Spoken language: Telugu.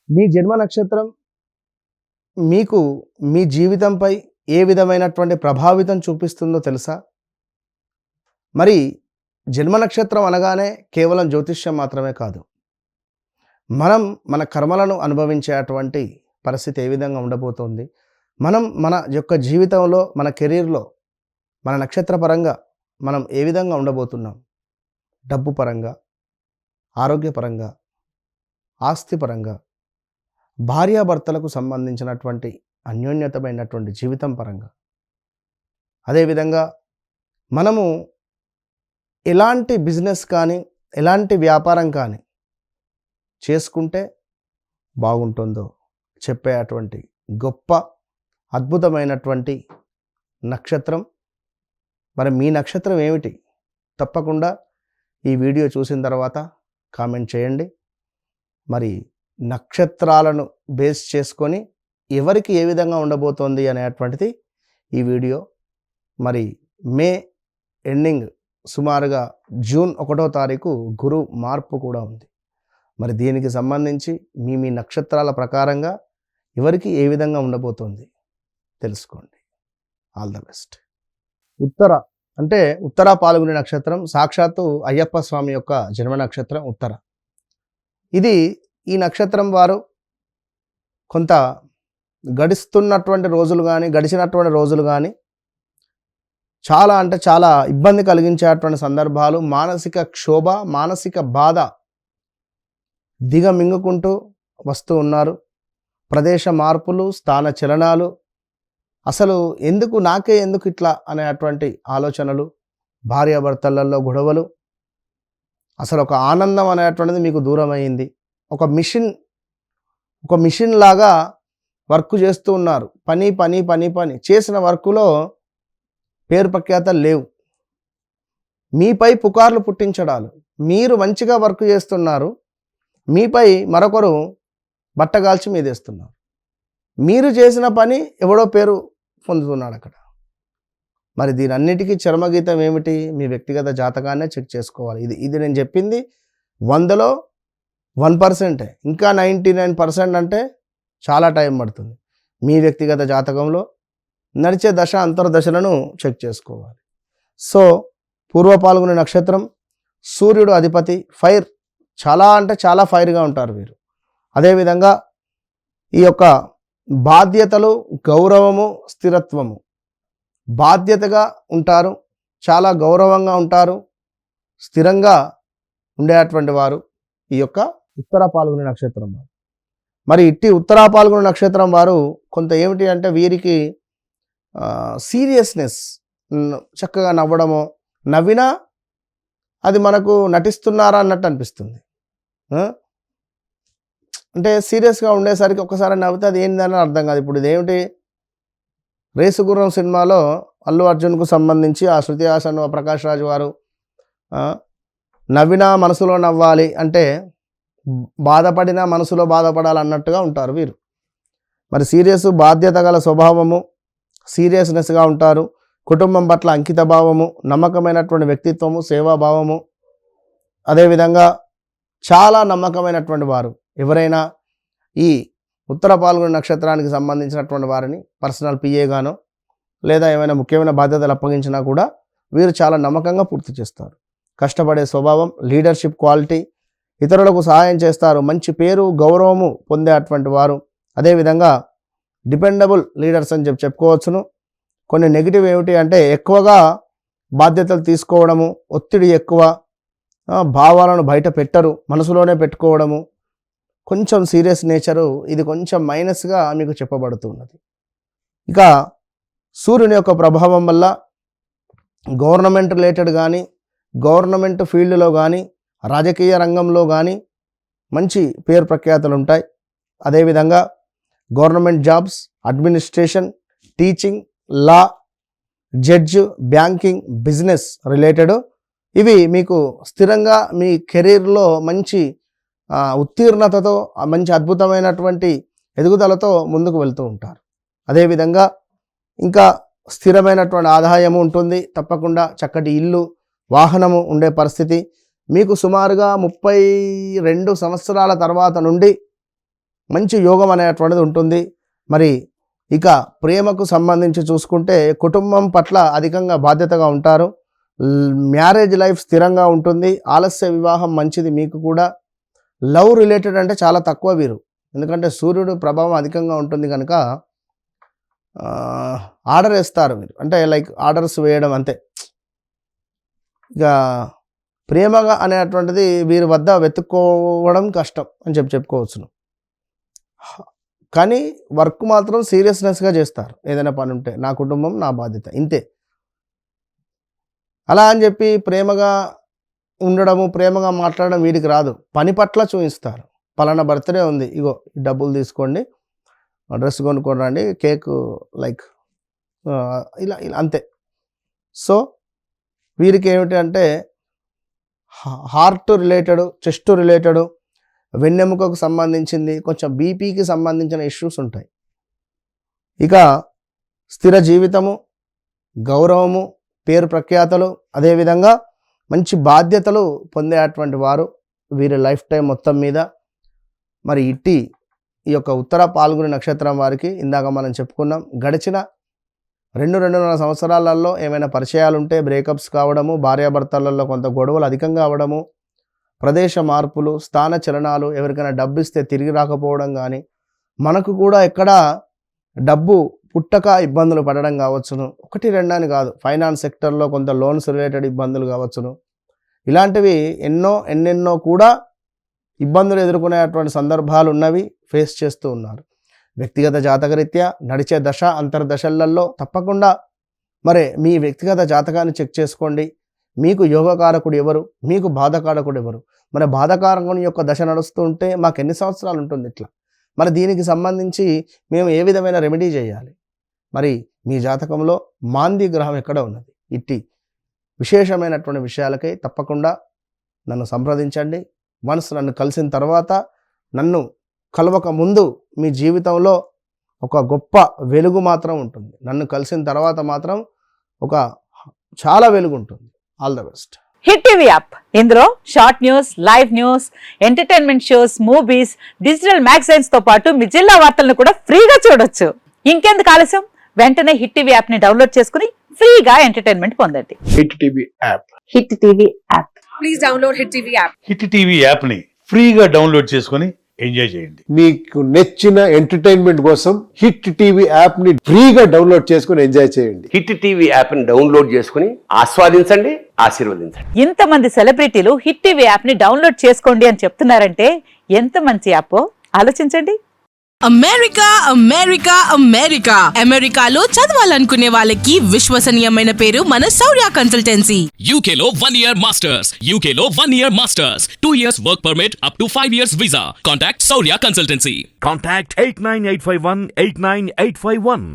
మీ జన్మ నక్షత్రం మీకు మీ జీవితంపై ఏ విధమైనటువంటి ప్రభావితం చూపిస్తుందో తెలుసా? మరి జన్మ నక్షత్రం అనగానే కేవలం జ్యోతిష్యం మాత్రమే కాదు. మనం మన కర్మలను అనుభవించేటువంటి పరిస్థితి ఏ విధంగా ఉండబోతోంది? మనం మన యొక్క జీవితంలో, మన కెరీర్‌లో, మన నక్షత్ర పరంగా మనం ఏ విధంగా ఉండబోతున్నాం? డబ్బు పరంగా, ఆరోగ్యపరంగా, ఆస్తి పరంగా, భార్యాభర్తలకు సంబంధించినటువంటి అన్యోన్యతమైనటువంటి జీవితం పరంగా, అదేవిధంగా మనము ఎలాంటి బిజినెస్ కానీ, ఎలాంటి వ్యాపారం కానీ చేసుకుంటే బాగుంటుందో చెప్పేటువంటి గొప్ప అద్భుతమైనటువంటి నక్షత్రం. మరి మీ నక్షత్రం ఏమిటి? తప్పకుండా ఈ వీడియో చూసిన తర్వాత కామెంట్ చేయండి. మరి నక్షత్రాలను బేస్ చేసుకొని ఎవరికి ఏ విధంగా ఉండబోతోంది అనేటువంటిది ఈ వీడియో. మరి మే ఎండింగ్ సుమారుగా జూన్ 1వ తారీఖు గురు మార్పు కూడా ఉంది. మరి దీనికి సంబంధించి మీ నక్షత్రాల ప్రకారంగా ఎవరికి ఏ విధంగా ఉండబోతోంది తెలుసుకోండి. All the best. ఉత్తర పాల్గొనే నక్షత్రం సాక్షాత్తు అయ్యప్ప స్వామి యొక్క జన్మ నక్షత్రం ఉత్తర. ఈ నక్షత్రం వారు కొంత గడిచినటువంటి రోజులు కానీ చాలా ఇబ్బంది కలిగించేటువంటి సందర్భాలు, మానసిక క్షోభ, మానసిక బాధ దిగమింగుకుంటూ వస్తూ ఉన్నారు. ప్రదేశ మార్పులు, స్థాన చలనాలు, అసలు నాకే ఎందుకు ఇట్లా అనేటువంటి ఆలోచనలు, భార్యాభర్తలలో గొడవలు, అసలు ఒక ఆనందం అనేటువంటిది మీకు దూరమైంది. ఒక మిషన్ లాగా వర్క్ చేస్తూ ఉన్నారు. పని చేసిన వర్కులో పేరు ప్రఖ్యాతలు లేవు. మీపై పుకార్లు పుట్టించడాలు. మీరు మంచిగా వర్క్ చేస్తున్నారు, మీపై మరొకరు బట్టగాల్చి మీదేస్తున్నారు. మీరు చేసిన పని ఎవడో పేరు పొందుతున్నాడు అక్కడ. మరి దీనన్నిటికీ చర్మగీతం ఏమిటి? మీ వ్యక్తిగత జాతకాన్నే చెక్ చేసుకోవాలి. ఇది నేను చెప్పింది 100లో 1%. ఇంకా 99% అంటే చాలా టైం పడుతుంది. మీ వ్యక్తిగత జాతకంలో నడిచే దశ అంతర్దశలను చెక్ చేసుకోవాలి. సో పూర్వ పాల్గొనే నక్షత్రం, సూర్యుడు అధిపతి, ఫైర్, చాలా ఫైర్గా ఉంటారు వీరు. అదేవిధంగా ఈ యొక్క బాధ్యతలు, గౌరవము, స్థిరత్వము, బాధ్యతగా ఉంటారు, చాలా గౌరవంగా ఉంటారు, స్థిరంగా ఉండేటువంటి వారు ఈ యొక్క ఉత్తర పాల్గొనే నక్షత్రం వారు. మరి ఉత్తర పాల్గొనే నక్షత్రం వారు కొంత ఏమిటి అంటే వీరికి సీరియస్నెస్, చక్కగా నవ్వడము, నవ్వినా అది మనకు నటిస్తున్నారా అన్నట్టు అనిపిస్తుంది. అంటే సీరియస్గా ఉండేసరికి ఒక్కసారి నవ్వితే అది ఏందని అర్థం కాదు. ఇప్పుడు ఇదేమిటి, రేసుగుర్రం సినిమాలో అల్లు అర్జున్కు సంబంధించి ఆ శృతి హాసన్, ప్రకాష్ రాజ్ వారు నవ్వినా మనసులో నవ్వాలి అంటే బాధపడినా మనసులో బాధపడాలన్నట్టుగా ఉంటారు వీరు. మరి బాధ్యత గల స్వభావము, సీరియస్నెస్గా ఉంటారు. కుటుంబం పట్ల అంకిత భావము, నమ్మకమైనటువంటి వ్యక్తిత్వము, సేవాభావము, అదేవిధంగా చాలా నమ్మకమైనటువంటి వారు. ఎవరైనా ఈ ఉత్తర పాల్గొనే నక్షత్రానికి సంబంధించినటువంటి వారిని పర్సనల్ పిఏగానో లేదా ఏమైనా ముఖ్యమైన బాధ్యతలు అప్పగించినా కూడా వీరు చాలా నమ్మకంగా పూర్తి చేస్తారు. కష్టపడే స్వభావం, లీడర్షిప్ క్వాలిటీ, ఇతరులకు సహాయం చేస్తారు, మంచి పేరు గౌరవము పొందేటువంటి వారు. అదేవిధంగా డిపెండబుల్ లీడర్స్ అని చెప్పుకోవచ్చును. కొన్ని నెగిటివ్ ఏమిటి అంటే ఎక్కువగా బాధ్యతలు తీసుకోవడము, ఒత్తిడి ఎక్కువ, భావాలను బయట పెట్టరు, మనసులోనే పెట్టుకోవడము, కొంచెం సీరియస్ నేచరు, ఇది కొంచెం మైనస్గా మీకు చెప్పబడుతున్నది. ఇక సూర్యుని యొక్క ప్రభావం వల్ల గవర్నమెంట్ రిలేటెడ్ కానీ, గవర్నమెంట్ ఫీల్డ్లో కానీ, రాజకీయ రంగంలో కానీ మంచి పేరు ప్రఖ్యాతలు ఉంటాయి. అదేవిధంగా గవర్నమెంట్ జాబ్స్, అడ్మినిస్ట్రేషన్, టీచింగ్, లా, జడ్జ్, బ్యాంకింగ్, బిజినెస్ రిలేటెడ్ ఇవి మీకు స్థిరంగా మీ కెరీర్లో మంచి ఉత్తీర్ణతతో, మంచి అద్భుతమైనటువంటి ఎదుగుదలతో ముందుకు వెళ్తూ ఉంటారు. అదేవిధంగా ఇంకా స్థిరమైనటువంటి ఆదాయము ఉంటుంది. తప్పకుండా చక్కటి ఇల్లు, వాహనము ఉండే పరిస్థితి మీకు సుమారుగా 32 సంవత్సరాల తర్వాత నుండి మంచి యోగం అనేటువంటిది ఉంటుంది. మరి ఇక ప్రేమకు సంబంధించి చూసుకుంటే కుటుంబం పట్ల అధికంగా బాధ్యతగా ఉంటారు. మ్యారేజ్ లైఫ్ స్థిరంగా ఉంటుంది. ఆలస్య వివాహం మంచిది మీకు కూడా. లవ్ రిలేటెడ్ అంటే చాలా తక్కువ వీరు, ఎందుకంటే సూర్యుడు ప్రభావం అధికంగా ఉంటుంది కనుక ఆర్డర్ వేస్తారు మీరు, అంటే లైక్ ఆర్డర్స్ వేయడం అంతే. ఇక ప్రేమగా అనేటువంటిది వీరి వద్ద వెతుక్కోవడం కష్టం అని చెప్పుకోవచ్చును. కానీ వర్క్ మాత్రం సీరియస్నెస్గా చేస్తారు. ఏదైనా పని ఉంటే నా కుటుంబం నా బాధ్యత ఇంతే. అలా అని చెప్పి ప్రేమగా ఉండడము, ప్రేమగా మాట్లాడడం వీడికి రాదు. పని పట్ల చూపిస్తారు. పలానా బర్త్డే ఉంది, ఇగో డబ్బులు తీసుకోండి, డ్రెస్ కొనుక్కొని రండి, కేక్ లైక్ ఇలా ఇలా అంతే. సో వీరికి ఏమిటి అంటే హార్ట్ రిలేటెడ్, చెస్ట్ రిలేటెడ్, వెన్నెముకకు సంబంధించింది, కొంచెం బీపీకి సంబంధించిన ఇష్యూస్ ఉంటాయి. ఇక స్థిర జీవితము, గౌరవము, పేరు ప్రఖ్యాతలు, అదేవిధంగా మంచి బాధ్యతలు పొందేటువంటి వారు వీరి లైఫ్ టైం మొత్తం మీద. మరి ఈ యొక్క ఉత్తర పాల్గొని నక్షత్రం వారికి ఇందాక మనం చెప్పుకున్నాం, గడిచిన 2-2.5 సంవత్సరాలలో ఏమైనా పరిచయాలు ఉంటే బ్రేకప్స్ కావడము, భార్యాభర్తలలో కొంత గొడవలు అధికంగా అవ్వడము, ప్రదేశ మార్పులు, స్థాన చలనాలు, ఎవరికైనా డబ్బు ఇస్తే తిరిగి రాకపోవడం, కానీ మనకు కూడా ఎక్కడ డబ్బు పుట్టక ఇబ్బందులు పడడం కావచ్చును. 1-2 అని కాదు, ఫైనాన్స్ సెక్టర్లో కొంత లోన్స్ రిలేటెడ్ ఇబ్బందులు కావచ్చును. ఇలాంటివి ఎన్నెన్నో కూడా ఇబ్బందులు ఎదుర్కొనేటువంటి సందర్భాలు ఉన్నవి, ఫేస్ చేస్తూ ఉన్నారు. వ్యక్తిగత జాతకరీత్యా నడిచే దశ అంతర్దశలలో తప్పకుండా మరి మీ వ్యక్తిగత జాతకాన్ని చెక్ చేసుకోండి. మీకు యోగకారకుడు ఎవరు, మీకు బాధకారకుడు ఎవరు. మరి బాధకారకుని యొక్క దశ నడుస్తూ ఉంటే మాకు ఎన్ని సంవత్సరాలు ఉంటుంది ఇట్లా, మరి దీనికి సంబంధించి మేము ఏ విధమైన రెమెడీ చేయాలి, మరి మీ జాతకంలో మాంది గ్రహం ఎక్కడ ఉన్నది, విశేషమైనటువంటి విషయాలకై తప్పకుండా నన్ను సంప్రదించండి. వన్స్ నన్ను కలిసిన తర్వాత, నన్ను కలవక ముందు మీ జీవితంలో ఒక గొప్ప వెలుగు మాత్రం ఉంటుంది. నన్ను కలిసిన తర్వాత మాత్రం చాలా వెలుగు ఉంటుంది. All the best. Hit TV app, ఇందులో short news, live news, entertainment shows, movies, digital magazines తో పాటు మీ జిల్లా వార్తలను కూడా ఫ్రీగా చూడొచ్చు. ఇంకెందుకు ఆలస్యం, వెంటనే హిట్ టీవీ యాప్ ని డౌన్లోడ్ చేసుకుని ఫ్రీగా ఎంటర్టైన్మెంట్ పొందండి. Hit TV app. Hit TV app. Please download hit TV app. Hit TV app ని ఫ్రీగా డౌన్లోడ్ చేసుకొని ఎంజాయ్ చేయండి. మీకు నచ్చిన ఎంటర్టైన్మెంట్ కోసం హిట్ టీవీ యాప్ ని ఫ్రీగా డౌన్లోడ్ చేసుకొని ఎంజాయ్ చేయండి. హిట్ టీవీ యాప్ ని డౌన్లోడ్ చేసుకుని ఆస్వాదించండి, ఆశీర్వదించండి. ఇంతమంది సెలబ్రిటీలు హిట్ టీవీ యాప్ ని డౌన్లోడ్ చేసుకోండి అని చెప్తున్నారంటే ఎంత మంచి యాప్ ఆలోచించండి. అమెరికా అమెరికాలో చదవాలనుకునే వాళ్ళకి విశ్వసనీయమైన పేరు మన శౌర్య కన్సల్టెన్సీ. UK లో 1 year masters, UK లో 1 year masters, 2 years work permit up to 5 years visa. Contact Saurya Consultancy. Contact 89851 89851.